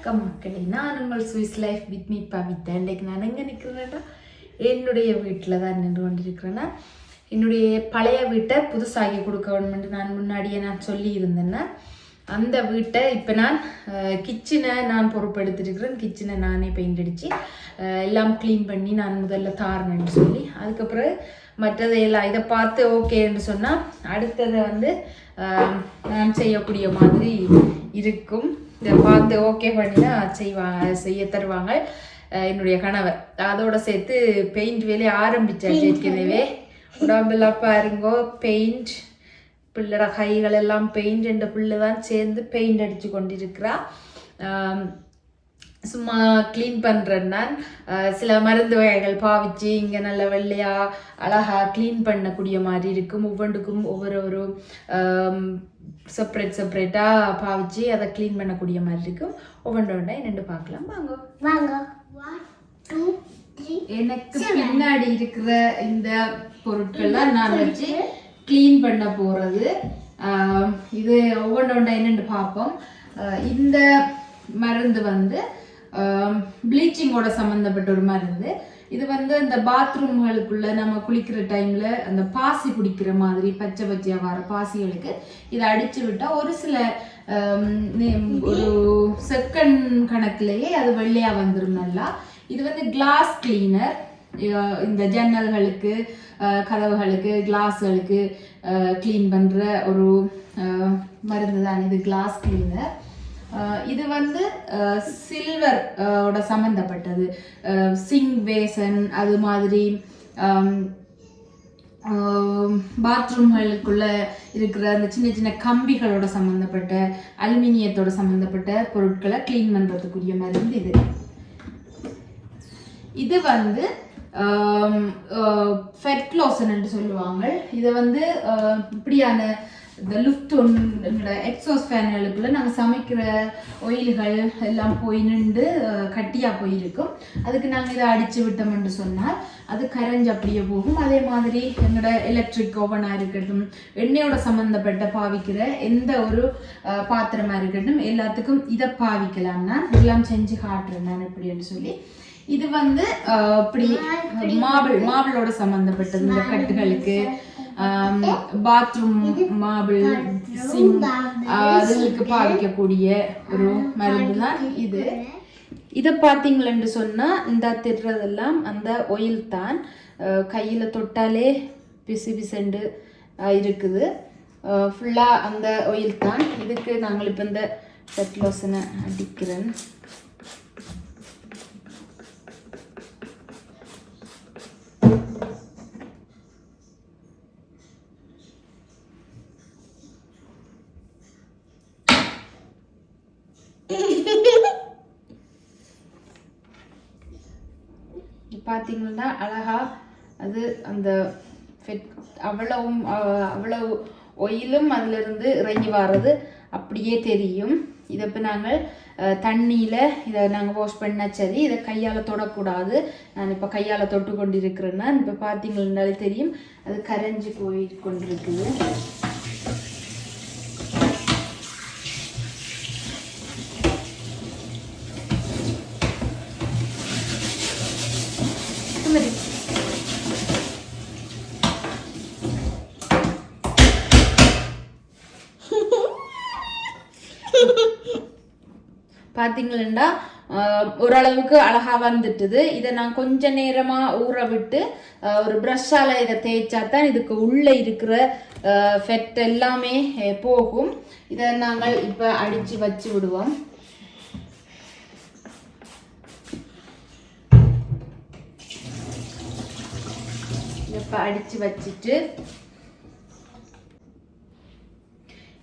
வணக்கம் மக்களே, நான் உங்கள் Swiss life with me Pavitha. இன்றைக்கு நான் எங்கே நிற்கிறேன்னா என்னுடைய வீட்டில் தான் நின்று கொண்டிருக்கிறேன்னா, என்னுடைய பழைய வீட்டை புதுசாகி கொடுக்க வேணுமென்று நான் முன்னாடியே சொல்லி இருந்தேன்னா, அந்த வீட்டை இப்போ நான் கிச்சனை நான் பொறுப்பெடுத்துருக்கிறேன். கிச்சனை நானே பெயிண்ட் அடித்து எல்லாம் க்ளீன் பண்ணி நான் முதல்ல தாரணுன்னு சொல்லி, அதுக்கப்புறம் மற்றதையெல்லாம் இதை பார்த்து ஓகேன்னு சொன்னால் அடுத்ததை நான் செய்யக்கூடிய மாதிரி இருக்கும். இதை பார்த்து ஓகே பண்ணினா செய்ய தருவாங்க என்னுடைய கணவர். அதோட சேர்த்து பெயிண்ட் வேலையை ஆரம்பிச்சாச்சு. ஏற்கனவே உடம்பெல்லாம் பாருங்கோ பெயிண்ட், பிள்ளோட கைகள் எல்லாம் பெயிண்ட், என்ற பிள்ளை தான் சேர்ந்து பெயிண்ட் அடித்து கொண்டிருக்கிறா. சும்மா க்ளீன் பண்ணுறேன் நான். சில மருந்து வகைகள் பாவிச்சு இங்கே நல்ல வெள்ளையாக அழகாக க்ளீன் பண்ணக்கூடிய மாதிரி இருக்கும். ஒவ்வொன்றுக்கும் ஒவ்வொரு செப்பரேட்டாக பாவிச்சு அதை க்ளீன் பண்ணக்கூடிய மாதிரி இருக்கும். ஒவ்வொன்றா என்னென்று பார்க்கலாம். வாங்க வாங்க. எனக்கு பின்னாடி இருக்கிற இந்த பொருட்கள்லாம் நான் வச்சு க்ளீன் பண்ண போகிறது. இது ஒவ்வொன்றா என்னென்று பார்ப்போம். இந்த மருந்து ப்ளீச்சிங்கோட சம்மந்தப்பட்ட ஒரு மருந்து. இது இந்த பாத்ரூம்களுக்குள்ள நம்ம குளிக்கிற டைம்ல அந்த பாசி பிடிக்கிற மாதிரி பச்சை பச்சையாக வர பாசிகளுக்கு இதை அடிச்சு விட்டா ஒரு சில ஒரு செகண்ட் கணக்குலேயே அது வெள்ளையா வந்துடும் நல்லா. இது கிளாஸ் கிளீனர். இந்த ஜன்னல்களுக்கு, கதவுகளுக்கு, கிளாஸ்களுக்கு க்ளீன் பண்ற ஒரு மருந்து தான் இது, கிளாஸ் கிளீனர். இது சில்வர் ஓட சம்மந்தப்பட்டது. சிங் பேசன் அது மாதிரி பாத்ரூம்களுக்குள்ள இருக்கிற அந்த சின்ன சின்ன கம்பிகளோட சம்மந்தப்பட்ட, அலுமினியத்தோட சம்மந்தப்பட்ட பொருட்களை க்ளீன் பண்ணுறதுக்குரிய மருந்து இது. இது ஃபெட்லோசன் என்று சொல்லுவாங்க. இதை இப்படியான இந்த லிஃப்ட் எக்ஸாஸ்ட் ஃபேன்களுக்குள்ள நாங்கள் சமைக்கிற ஆயில்கள் எல்லாம் போய் நின்று கட்டியாக போயிருக்கும். அதுக்கு நாங்கள் இதை அடித்து விட்டோம்னு சொன்னால் அது கரைஞ்சு அப்படியே போகும். அதே மாதிரி எங்களோட எலக்ட்ரிக் ஓவனாக இருக்கட்டும், எண்ணெயோட சம்மந்தப்பட்ட பாவிக்கிற எந்த ஒரு பாத்திரமாக இருக்கட்டும், எல்லாத்துக்கும் இதை பாவிக்கலாம். நான் எல்லாம் செஞ்சு காட்டுறேன் நான் எப்படின்னு சொல்லி. இது இப்படி மாபிளோட சம்மந்தப்பட்டது. இந்த கட்டுகளுக்கு, பாத்ரூம் மாபிள், சிங்க் அதுகளுக்கு பாவிக்கக்கூடிய ஒரு மருந்து தான் இது. இதை பார்த்தீங்களன்னு சொன்னால் இந்த திட்டுறதெல்லாம் அந்த ஆயில் தான். கையில் தொட்டாலே பிசு பிசண்டு இருக்குது. ஃபுல்லாக அந்த ஆயில் தான். இதுக்கு நாங்கள் இப்போ இந்த ஃபெட்லோசனை அடிக்கிறேன். பார்த்தீங்கன்னா அழகா அது அந்த அவ்வளவு ஒயிலும் அதிலிருந்து இறங்கி வர்றது அப்படியே தெரியும். இதை இப்போ நாங்கள் தண்ணியில் இதை நாங்கள் வாஷ் பண்ணால் சரி. இதை கையால் தொடக்கூடாது. நான் இப்போ கையால் தொட்டு கொண்டு இருக்கிறேன்னா இப்போ பார்த்தீங்கன்னாலே தெரியும் அது கரைஞ்சி போய் கொண்டிருக்குது. பார்த்தீங்களா ஓரளவுக்கு அழகா வந்துட்டுது. இதை நான் கொஞ்ச நேரமா ஊற விட்டு ஒரு ப்ரஷ்ஷால இதை தேய்ச்சா தான் இதுக்கு உள்ள இருக்கிற ஃபெட் எல்லாமே போகும். இதை நாங்கள் இப்போ அடிச்சு வச்சு விடுவோம். இப்போ அடிச்சு வச்சுட்டு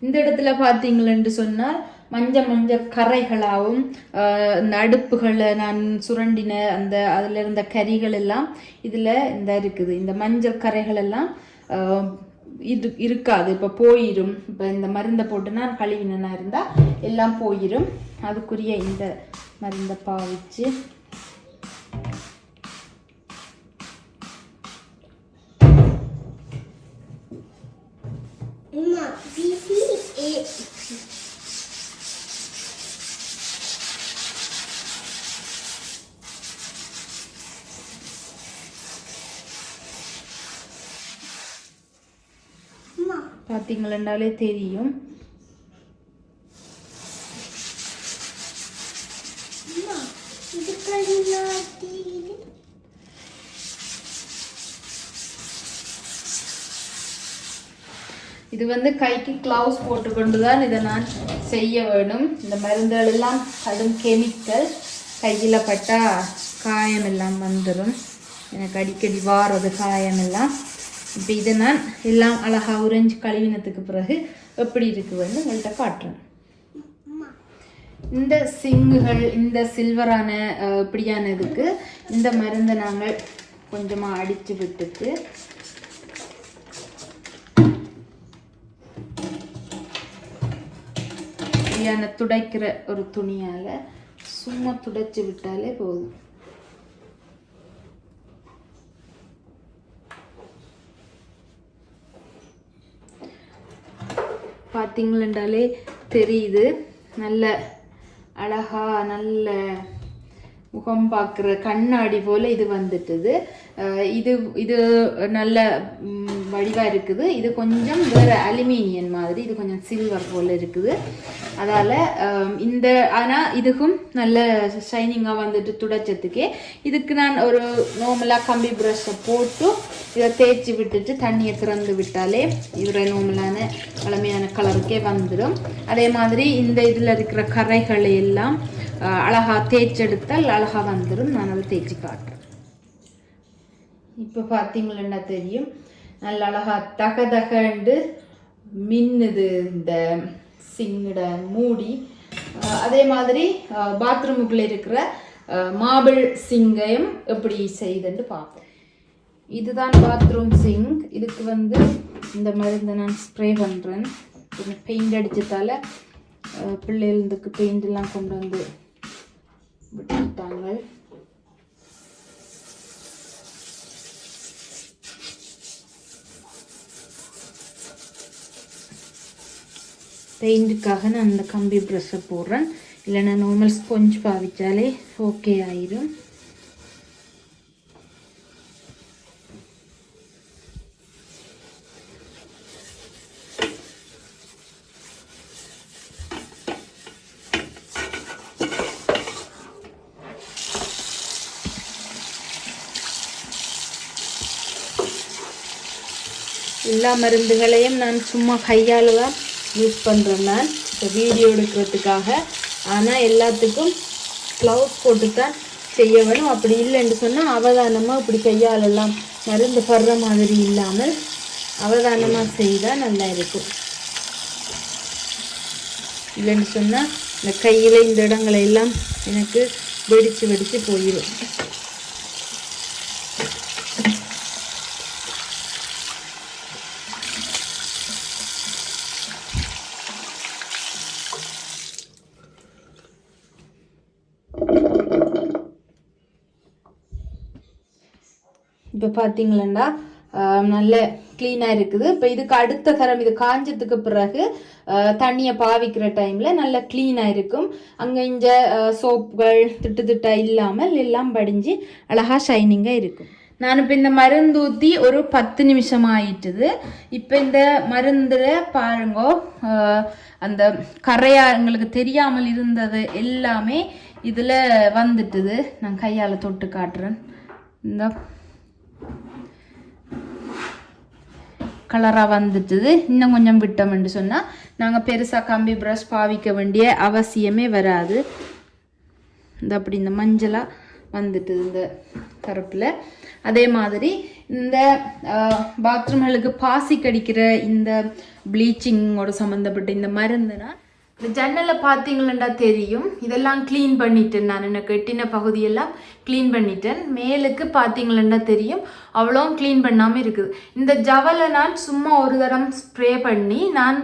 இந்த இடத்துல பார்த்தீங்களன்னு சொன்னால் மஞ்சள் கரைகளாகவும் இந்த அடுப்புகளை நான் சுரண்டின அந்த அதில் இருந்த கரிகள் எல்லாம் இதில் இருக்குது. இந்த மஞ்சள் கரைகள் எல்லாம் இருக்காது, இப்போ போயிடும். இப்போ இந்த மருந்தை போட்டு நான் கழுவினா இருந்தால் எல்லாம் போயிடும். அதுக்குரிய இந்த மருந்தை பாவிச்சு பார்த்தீங்களென்றாலே தெரியும். இது வந்து கைக்கு கிளவுஸ் போட்டுக்கொண்டு தான் இதை நான் செய்ய வேணும். இந்த மருந்துகள் எல்லாம் கடும் கெமிக்கல், கையில் பட்டால் காயம் எல்லாம் வந்துடும். எனக்கு அடிக்கடி வாரது காயம் எல்லாம். இப்போ இதை நான் எல்லாம் அழகாக உறைஞ்சி கழுவினத்துக்கு பிறகு எப்படி இருக்குதுன்னு உங்கள்கிட்ட காட்டுறேன். இந்த சிங்குகள், இந்த சில்வரான இப்படியான இதுக்கு இந்த மருந்தை நாங்கள் கொஞ்சமாக அடித்து விட்டுட்டு துடைக்கிற ஒரு துணியால் சும்மா துடைச்சி விட்டாலே போதும். பார்த்தீங்களென்றாலே தெரியுது, நல்ல அழகா நல்ல முகம் பார்க்குற கண்ணாடி போல் இது வந்துட்டுது. இது இது நல்ல வடிவாக இருக்குது. இது கொஞ்சம் வேறு அலுமினியம் மாதிரி, இது கொஞ்சம் சில்வர் போல் இருக்குது. அதால் இந்த ஆனால் இதுக்கும் நல்ல ஷைனிங்காக வந்துட்டு துடைச்சதுக்கே இதுக்கு நான் ஒரு நார்மலாக கம்பி ப்ரஷ்ஷை போட்டு இதை தேய்ச்சி விட்டுட்டு தண்ணியை திறந்து விட்டாலே இவரை நார்மலான பழமையான கலருக்கே வந்துடும். அதே மாதிரி இந்த இதில் இருக்கிற கரைகளை எல்லாம் அழகாக தேய்ச்செடுத்தால் அழகாக வந்துடும். நான் அதை தேய்ச்சி காட்டுறேன். இப்போ பார்த்தீங்களா தெரியும், நல்ல அழகாக தகதகண்டு மின்னுது இந்த சிங்கட மூடி. அதே மாதிரி பாத்ரூமுக்குள்ளே இருக்கிற மார்பிள் சிங்கையும் எப்படி செய்துன்னு பார்ப்போம். இதுதான் பாத்ரூம் சிங்க். இதுக்கு வந்து இந்த மருந்தை நான் ஸ்ப்ரே பண்ணுறேன். பெயிண்ட் அடித்ததால் பிள்ளைகளுக்கு பெயிண்ட் எல்லாம் கொண்டு வந்து விட்டுட்டாங்க. பெயிண்ட்டுக்காக நான் அந்த கம்பி ப்ரஷ்ஷை போடுறேன். இல்லைன்னா நார்மல் ஸ்பொஞ்ச் பாவிச்சாலே ஓகே ஆயிடும். எல்லா மருந்துகளையும் நான் சும்மா கையால் தான் யூஸ் பண்ணுறேன் நான் இப்போ வீடியோ எடுக்கிறதுக்காக. ஆனால் எல்லாத்துக்கும் க்ளவுஸ் போட்டு தான் செய்ய வேணும். அப்படி இல்லைன்னு சொன்னால் அவதானமாக இப்படி கையாலெல்லாம் மருந்து படுற மாதிரி இல்லாமல் அவதானமாக செய்தால் நல்லா இருக்கும். இல்லைன்னு சொன்னால் இந்த கையில் இந்த இடங்களை எல்லாம் எனக்கு வெடித்து போயிடும். இப்போ பார்த்தீங்களா நல்ல க்ளீனாக இருக்குது. இப்போ இதுக்கு அடுத்த தரம் இது காஞ்சதுக்கு பிறகு தண்ணியை பாவிக்கிற டைமில் நல்ல க்ளீனாக இருக்கும். அங்கே இங்கே சோப்புகள் திட்டாக இல்லாமல் எல்லாம் படிஞ்சு அழகாக ஷைனிங்காக இருக்கும். நான் இப்போ இந்த மருந்து ஊற்றி ஒரு 10 நிமிஷம் ஆயிட்டுது. இப்போ இந்த மருந்தில் பாருங்கோ, அந்த கரையாக எங்களுக்கு தெரியாமல் இருந்தது எல்லாமே இதில் வந்துட்டுது. நான் கையால் தொட்டு காட்டுறேன். இந்த கலராக வந்துட்டுது. இன்னும் கொஞ்சம் விட்டோம்னு சொன்னால் நாங்கள் பெருசாக கம்பி ப்ரஷ் பாவிக்க வேண்டிய அவசியமே வராது. இந்த அப்படி இந்த மஞ்சளாக வந்துட்டுது இந்த கருப்பில். அதே மாதிரி இந்த பாத்ரூம்களுக்கு பாசி கடிக்கிற இந்த ப்ளீச்சிங்கோட சம்மந்தப்பட்ட இந்த மருந்துனா இந்த ஜன்னலை பார்த்தீங்களா தெரியும். இதெல்லாம் க்ளீன் பண்ணிட்டேன் நான். எனக்கு எட்டின பகுதியெல்லாம் க்ளீன் பண்ணிட்டேன். மேலுக்கு பார்த்தீங்களா தெரியும், அவ்வளோ க்ளீன் பண்ணாமல் இருக்குது. இந்த ஜவலை நான் சும்மா ஒரு தரம் ஸ்ப்ரே பண்ணி நான்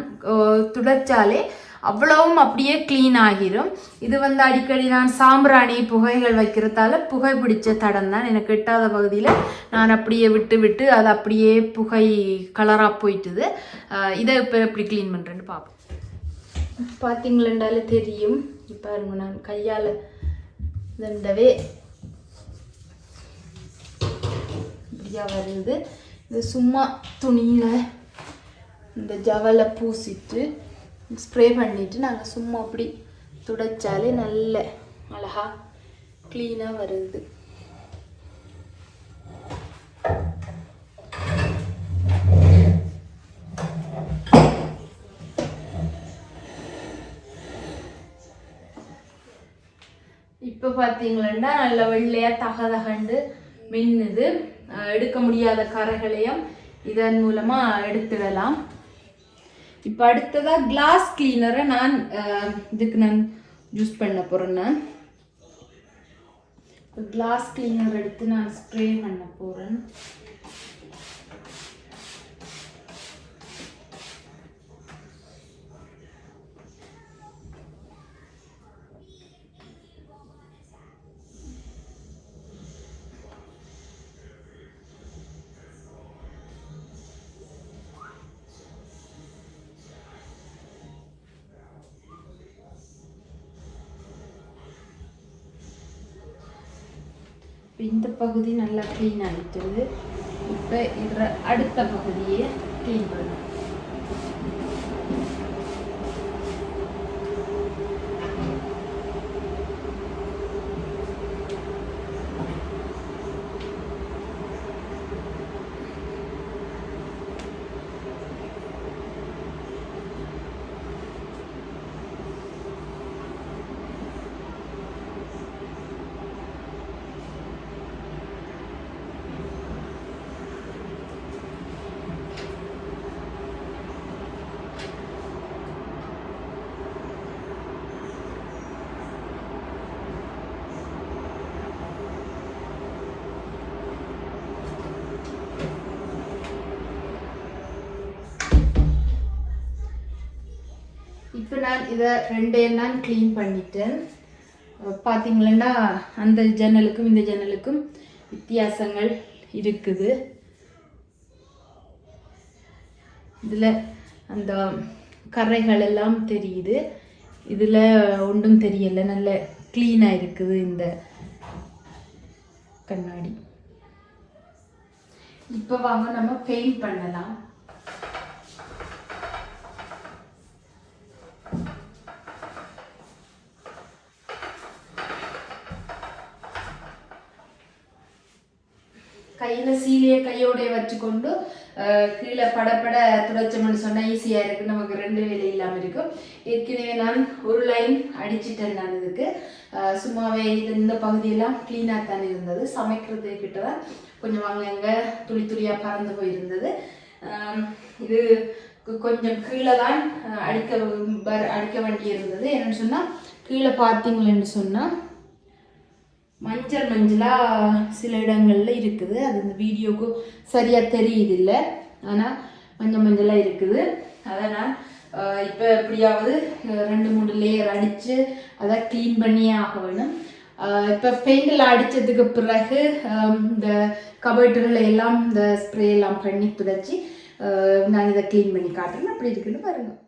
துடைச்சாலே அவ்வளவும் அப்படியே க்ளீன் ஆகிரும். இது வந்து அடிக்கடி நான் சாம்பிராணி புகைகள் வைக்கிறதால புகை பிடிச்ச தடம் தான். எனக்கு எட்டாத பகுதியில் நான் அப்படியே விட்டு அது அப்படியே புகை கலராக போயிட்டுது. இதை இப்போ எப்படி க்ளீன் பண்ணுறேன்னு பார்ப்போம். பார்த்தீங்களென்றாலே தெரியும். இப்போ நான் கையால் இதண்டவே இப்படியா வருது. இது சும்மா துணியில் இந்த ஜவலை பூசிட்டு ஸ்ப்ரே பண்ணிவிட்டு நாங்கள் சும்மா அப்படி துடைச்சாலே நல்ல அழகா க்ளீனாக வருது. இப்போ பார்த்தீங்களா நல்ல வெள்ளையாக தகதகண்டு மின்னுது. எடுக்க முடியாத கரைகளையும் இதன் மூலமாக எடுத்துடலாம். இப்போ அடுத்ததாக கிளாஸ் கிளீனரை இதுக்கு நான் யூஸ் பண்ண போகிறேன். இப்போ கிளாஸ் கிளீனர் எடுத்து நான் ஸ்ப்ரே பண்ண போகிறேன். இந்த பகுதி நல்லா க்ளீன் ஆகிட்டுருது. இப்போ இதில் அடுத்த பகுதியை க்ளீன் பண்ணணும். இப்போ நான் இதை ரெண்டையும் நான் க்ளீன் பண்ணிட்டேன். பார்த்தீங்களா அந்த ஜன்னலுக்கும் இந்த ஜன்னலுக்கும் வித்தியாசங்கள் இருக்குது. இதில் அந்த கரைகள் எல்லாம் தெரியுது, இதில் ஒன்றும் தெரியலை. நல்ல க்ளீனாக இருக்குது இந்த கண்ணாடி. இப்போ வாங்க நம்ம பெயிண்ட் பண்ணலாம். கையில் சீலையை கையோடைய வச்சுக்கொண்டு கீழே படப்பட துடைச்சோம்னு சொன்னால் ஈஸியாக இருக்குது, நமக்கு ரெண்டு வேலை இல்லாமல் இருக்கும். ஏற்கனவே நான் ஒரு லைன் அடிச்சிட்டேன். நான் இதுக்கு சும்மாவே இந்த பகுதியெல்லாம் க்ளீனாக தான் இருந்தது. சமைக்கிறது கிட்ட தான் கொஞ்சம் வாங்க துளி துளியாக பறந்து போயிருந்தது. இது கொஞ்சம் கீழே தான் அடிக்க வேண்டியிருந்தது. என்னென்னு சொன்னால் கீழே பார்த்தீங்களேன்னு சொன்னால் மஞ்சளாக சில இடங்களில் இருக்குது. அது இந்த வீடியோவுக்கு சரியாக தெரியுது இல்லை, ஆனால் மஞ்சளாக இருக்குது. அதை நான் இப்போ எப்படியாவது 2-3 லேயர் அடித்து அதை க்ளீன் பண்ணியே ஆக வேணும். இப்போ பெயிண்டில் அடித்ததுக்கு பிறகு இந்த கபர்ட்டுகளை எல்லாம் இந்த ஸ்ப்ரே எல்லாம் பண்ணி துடைச்சி நான் இதை க்ளீன் பண்ணி காட்டுறேன். அப்படி இருக்குன்னு பாருங்கள்.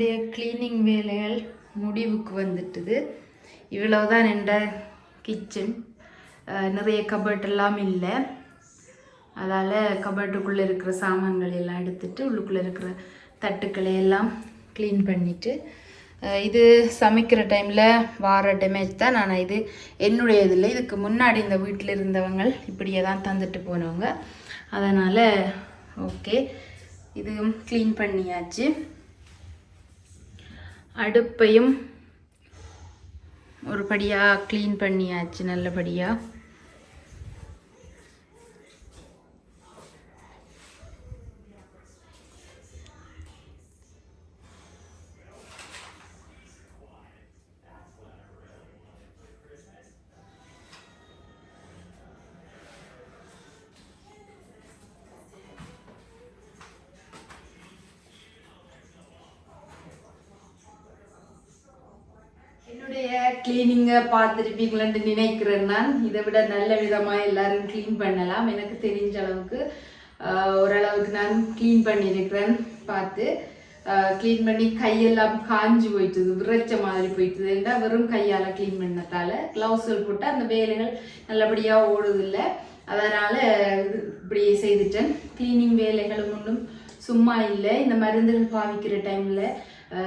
என்னுடைய கிளீனிங் வேலைகள் முடிவுக்கு வந்துட்டுது. இவ்வளவுதான் என்ற கிச்சன். நிறைய கபர்ட் எல்லாம் இல்லை, அதால் கபர்ட்டுக்குள்ளே இருக்கிற சாமான்கள் எல்லாம் எடுத்துட்டு உள்ளுக்குள்ளே இருக்கிற தட்டுக்களை எல்லாம் க்ளீன் பண்ணிவிட்டு, இது சமைக்கிற டைமில் வார டேமேஜ் தான். நான் இது என்னுடைய இதில் இதுக்கு முன்னாடி இந்த வீட்டில் இருந்தவங்க இப்படியே தான் தந்துட்டு போனவங்க, அதனால் ஓகே இது க்ளீன் பண்ணியாச்சு. அடுப்பையும் ஒரு படியாக க்ளீன் பண்ணியாச்சு நல்லபடியாக. என்னுடைய கிளீனிங்கை பார்த்துருப்பீங்களேன்னு நினைக்கிறேன். நான் இதை விட நல்ல விதமாக எல்லாரும் க்ளீன் பண்ணலாம். எனக்கு தெரிஞ்ச அளவுக்கு ஓரளவுக்கு நான் க்ளீன் பண்ணியிருக்கிறேன். பார்த்து க்ளீன் பண்ணி கையெல்லாம் காஞ்சி போயிட்டுது, விரைச்ச மாதிரி போயிட்டுதுன்னா வெறும் கையால் க்ளீன் பண்ணதால க்ளவுஸ்கள் போட்டு அந்த வேலைகள் நல்லபடியாக ஓடுதில்லை, அதனால் இப்படி செய்துட்டேன். க்ளீனிங் வேலைகளும் ஒன்றும் சும்மா இல்லை. இந்த மருந்துகள் பாவிக்கிற டைமில்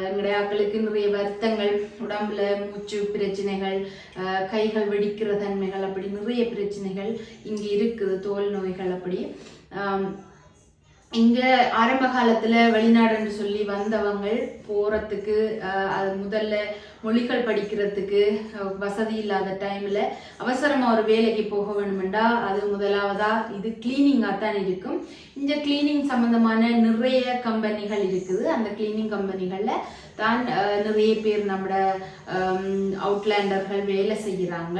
எங்களுடைய ஆக்களுக்கு நிறைய வருத்தங்கள், உடம்புல மூச்சு பிரச்சனைகள், கைகள் வெடிக்கிற தன்மைகள், அப்படி நிறைய பிரச்சனைகள் இங்கே இருக்குது, தோல் நோய்கள். அப்படி இங்கே ஆரம்ப காலத்தில் வெளிநாடுன்னு சொல்லி வந்தவங்க போகிறதுக்கு அது முதல்ல மொழிகள் படிக்கிறதுக்கு வசதி இல்லாத டைமில் அவசரமாக ஒரு வேலைக்கு போக வேணுமெண்டா அது முதலாவதாக இது கிளீனிங்காக தான் இருக்கும். இந்த கிளீனிங் சம்மந்தமான நிறைய கம்பெனிகள் இருக்குது. அந்த கிளீனிங் கம்பெனிகளில் தான் நிறைய பேர் நம்மளோட அவுட்லேண்டர்கள் வேலை செய்கிறாங்க.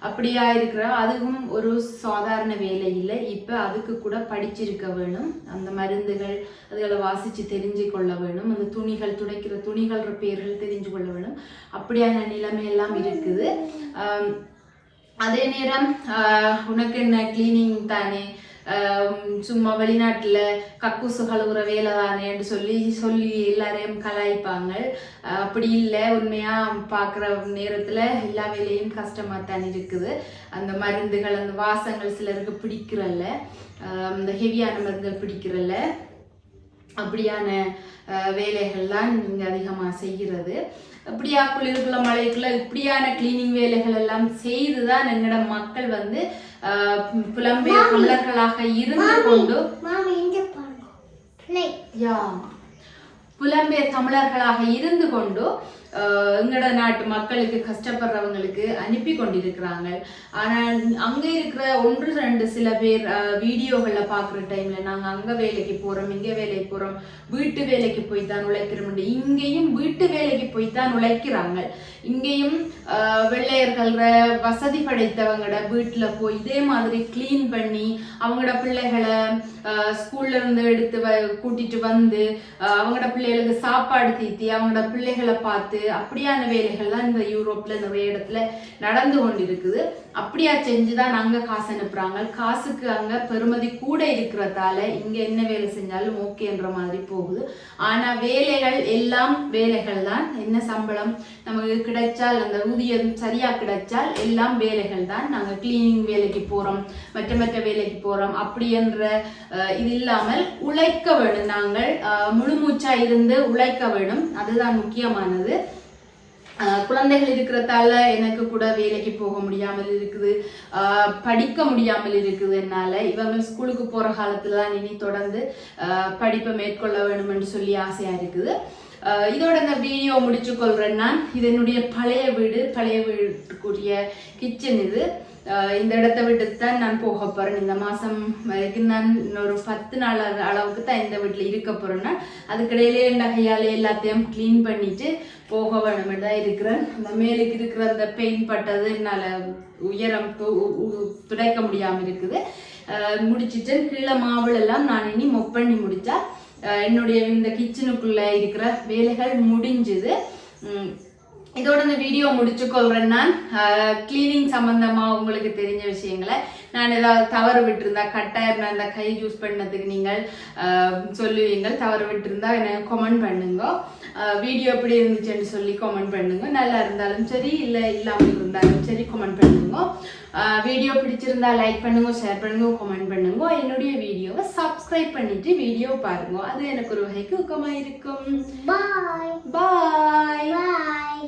அப்படியா இருக்கிற அதுவும் ஒரு சாதாரண வேலை இல்லை. இப்போ அதுக்கு கூட படிச்சிருக்க வேணும். அந்த மருந்துகள் அதுகளை வாசித்து தெரிஞ்சு கொள்ள வேணும். அந்த துணிகள் துடைக்கிற துணிகள் பேர்கள் தெரிஞ்சு கொள்ள வேணும். அப்படியான நிலைமையெல்லாம் இருக்குது. அதே நேரம் உனக்கு என்ன கிளீனிங் தானே, சும்மா வெளிநாட்டில் கக்கூசு கழுவுற வேலை தானேன்னு சொல்லி எல்லாரையும் கலாய்ப்பாங்க. அப்படி இல்லை, உண்மையாக பார்க்குற நேரத்தில் எல்லா வேலையும் கஷ்டமாக தான் இருக்குது. அந்த மருந்துகள் அந்த வாசங்கள் சிலருக்கு பிடிக்கிறல்ல, அந்த ஹெவியான மருந்துகள் பிடிக்கிறல்ல, அப்படியான வேலைகள் தான் இங்கே அதிகமாக செய்கிறது. இப்படியா குளிர்குள்ள மழைக்குள்ள இப்படியான கிளீனிங் வேலைகள் எல்லாம் செய்து தான் எங்களோட மக்கள் வந்து புலம்பெயர் தமிழர்களாக இருந்து கொண்டு புலம்பெயர் தமிழர்களாக இருந்து கொண்டு எங்களோட நாட்டு மக்களுக்கு கஷ்டப்படுறவங்களுக்கு அனுப்பி கொண்டிருக்கிறாங்க. ஆனால் அங்கே இருக்கிற ஒன்று ரெண்டு சில பேர் வீடியோகளில் பார்க்குற டைமில் நாங்கள் அங்கே வேலைக்கு போகிறோம், இங்கே வேலைக்கு போகிறோம், வீட்டு வேலைக்கு போய் தான் உழைக்கிறோம். இங்கேயும் வீட்டு வேலைக்கு போய் தான் உழைக்கிறாங்க. இங்கேயும் வெள்ளையர்கள் வசதி படைத்தவங்களோட வீட்டில் போய் இதே மாதிரி கிளீன் பண்ணி அவங்களோட பிள்ளைகளை ஸ்கூல்ல இருந்து எடுத்து கூட்டிட்டு வந்து அவங்களோட பிள்ளைகளுக்கு சாப்பாடு தீத்தி அவங்களோட பிள்ளைகளை பார்த்து அப்படியான வேலைகள் தான் இந்த யூரோப்ல நிறைய இடத்துல நடந்து கொண்டிருக்குது. அப்படியா செஞ்சுதான் அங்க காசு அனுப்புறாங்க. காசுக்கு அங்க பெருமதி கூட இருக்கிறதால இங்க என்ன வேலை செஞ்சாலும் ஓகேன்ற மாதிரி போகுது. ஆனா வேலைகள் எல்லாம் வேலைகள் தான். என்ன சம்பளம் நமக்கு கிடைச்சால், அந்த ஊதியம் சரியா கிடைச்சால் எல்லாம் வேலைகள் தான். நாங்க கிளீனிங் வேலைக்கு போறோம், மற்ற வேலைக்கு போறோம் அப்படி என்ற இது இல்லாமல் உழைக்க வேணும். நாங்கள் முழுமூச்சா இருந்து உழைக்க வேணும், அதுதான் முக்கியமானது. குழந்தைகள் இருக்கிறதால எனக்கு கூட வேலைக்கு போக முடியாமல் இருக்குது, படிக்க முடியாமல் இருக்குது. என்னால இவங்க ஸ்கூலுக்கு போற காலத்துல தான் இனி தொடர்ந்து படிப்பை மேற்கொள்ள வேண்டும் என்று சொல்லி ஆசையா இருக்குது. இதோட இந்த வீடியோ முடிச்சு கொள்றேன். நான் இது என்னுடைய பழைய வீட்டுக்குரிய கிச்சன். இது இந்த இடத்த விட்டு தான் நான் போக போறேன். இந்த மாசம் வரைக்கும் நான் இன்னொரு 10 நாள் அளவுக்கு தான் இந்த வீட்டுல இருக்க போறேன்னா அதுக்கிடையிலே நகையாலே எல்லாத்தையும் கிளீன் பண்ணிட்டு போக வேணும் தான் இருக்கிறேன். அந்த மேலுக்கு இருக்கிற அந்த பெயிண்ட் பட்டது என்னால உயரம் துடைக்க முடியாம இருக்குது. முடிச்சுட்டு கீழே மாவுள் எல்லாம் நான் இனி மொப் பண்ணி முடிச்சா என்னுடைய இந்த கிச்சனுக்குள்ள இருக்கிற வேலைகள் முடிஞ்சுது. இதோட இந்த வீடியோ முடிச்சு கொள்றேன். நான் கிளீனிங் சம்பந்தமா உங்களுக்கு தெரிஞ்ச விஷயங்களை நான் ஏதாவது தவறு விட்டுருந்தா கட்டாயம் நான் அந்த கை யூஸ் பண்ணதுக்கு நீங்கள் சொல்லுவீங்கள். தவறு விட்டுருந்தா எனக்கு கமெண்ட் பண்ணுங்க. வீடியோ எப்படி இருந்துச்சுன்னு சொல்லி கமெண்ட் பண்ணுங்க. நல்லா இருந்தாலும் சரி, இல்லை இல்லாமல் இருந்தாலும் சரி கமெண்ட் பண்ணுங்க. வீடியோ பிடிச்சிருந்தா லைக் பண்ணுங்க, ஷேர் பண்ணுங்க, கமெண்ட் பண்ணுங்க. என்னுடைய வீடியோவை சப்ஸ்கிரைப் பண்ணிட்டு வீடியோ பாருங்க. அது எனக்கு ஒரு வகைக்கு ஊக்கமாக இருக்கும். பாய் பாய் பாய்.